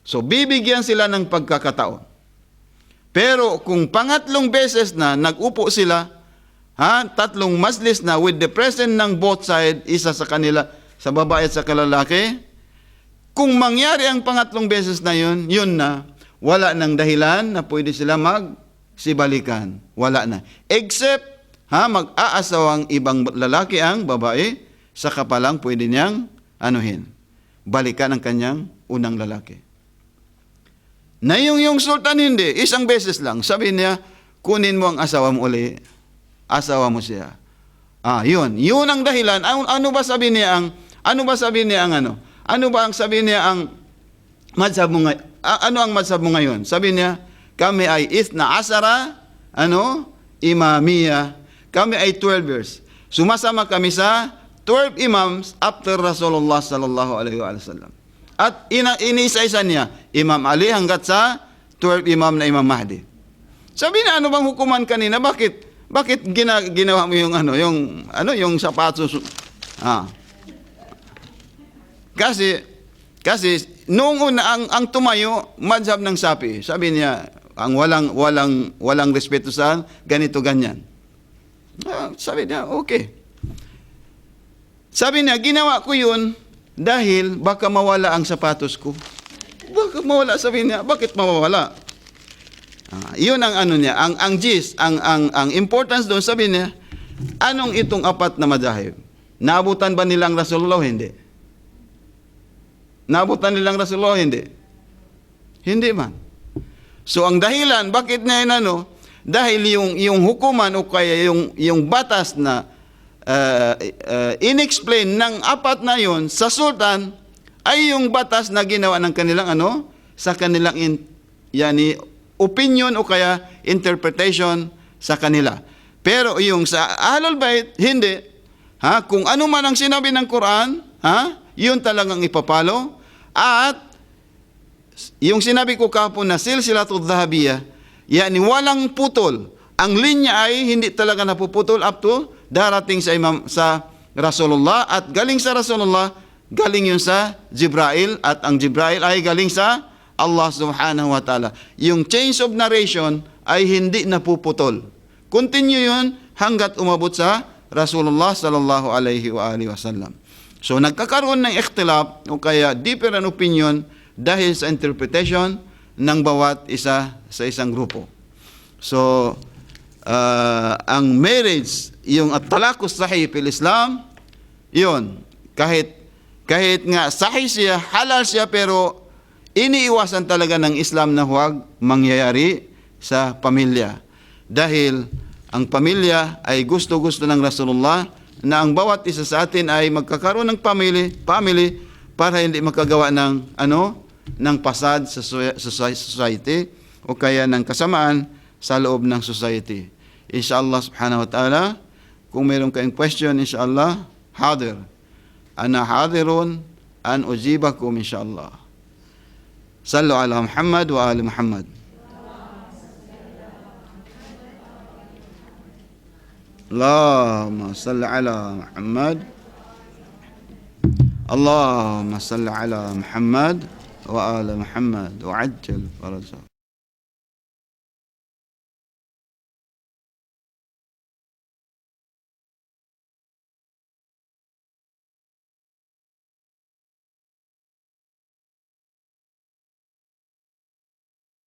So, bibigyan sila ng pagkakataon. Pero kung pangatlong beses na nag-upo sila, 3 majlis na with the presence ng both side, isa sa kanila, sa babae at sa kalalaki, kung mangyari ang pangatlong beses na yun, yun na, wala nang dahilan na pwede sila magsibalikan. Wala na. Except, mag-aasawang ibang lalaki ang babae, saka pa lang pwede niyang balikan ang kanyang unang lalaki. Na yung sultan hindi, isang beses lang, sabi niya, kunin mo ang asawa mo uli, asawa mo siya. Yun ang dahilan. Ano ba sabi niya ang madhab mo ngayon? Ano ang madhab mo ngayon? Sabi niya, kami ay 12 imamiya. Kami ay 12 years. Sumasama kami sa 12 imams after Rasulullah sallallahu alaihi wasallam. At iniisa-isa niya, Imam Ali hanggat sa 12 imam na Imam Mahdi. Sabi na, ano bang hukuman kanina? Bakit Bakit ginawa mo yung yung sapatos? Kasi noong una ang tumayo madhab ng Shafi'i. Sabi niya, ang walang respeto sa ganito ganyan. Sabi niya, okay. Sabi niya, ginawa ko yun dahil baka mawala ang sapatos ko. Baka mawala, sabi niya, bakit mawawala? Yun ang niya, ang gist, ang importance doon, sabi niya, anong itong apat na madahib? Naabutan ba nilang Rasulullah? Hindi. Naabutan nilang Rasulullah? Hindi. Hindi man. So ang dahilan, bakit niya yun dahil yung hukuman o kaya yung batas na inexplain ng apat na yun sa sultan ay yung batas na ginawa ng kanilang sa kanilang opinion o kaya interpretation sa kanila. Pero yung sa Ahlul Bait, hindi. Kung ano man ang sinabi ng Quran, yun talagang ipapalo. At yung sinabi ko kahapon na silsilatul dhahabiyah, yani walang putol. Ang linya ay hindi talaga napuputol up to darating sa Rasulullah, at galing sa Rasulullah, galing yun sa Jibrail, at ang Jibrail ay galing sa Allah subhanahu wa ta'ala. Yung change of narration ay hindi napuputol. Continue yun hanggat umabot sa Rasulullah sallallahu alaihi wa alihi wasallam. So nagkakaroon ng ikhtilaf o kaya different opinion dahil sa interpretation ng bawat isa sa isang grupo. So ang marriage, yung at-talaqus sahih fil Islam, yun, kahit nga sahih siya, halal siya, pero iniiwasan talaga ng Islam na huwag mangyayari sa pamilya. Dahil ang pamilya ay gusto-gusto ng Rasulullah na ang bawat isa sa atin ay magkakaroon ng family para hindi makagawa ng pasad sa society o kaya ng kasamaan sa loob ng society. Inshallah subhanahu wa ta'ala, kung mayroon kayong question, inshallah, hadir. Ana hadirun an ujibakum inshallah. Sallu ala Muhammad wa ali Muhammad. Allahumma salli ala Muhammad. Allahumma salli ala Muhammad wa ali Muhammad wa ajjal farajah.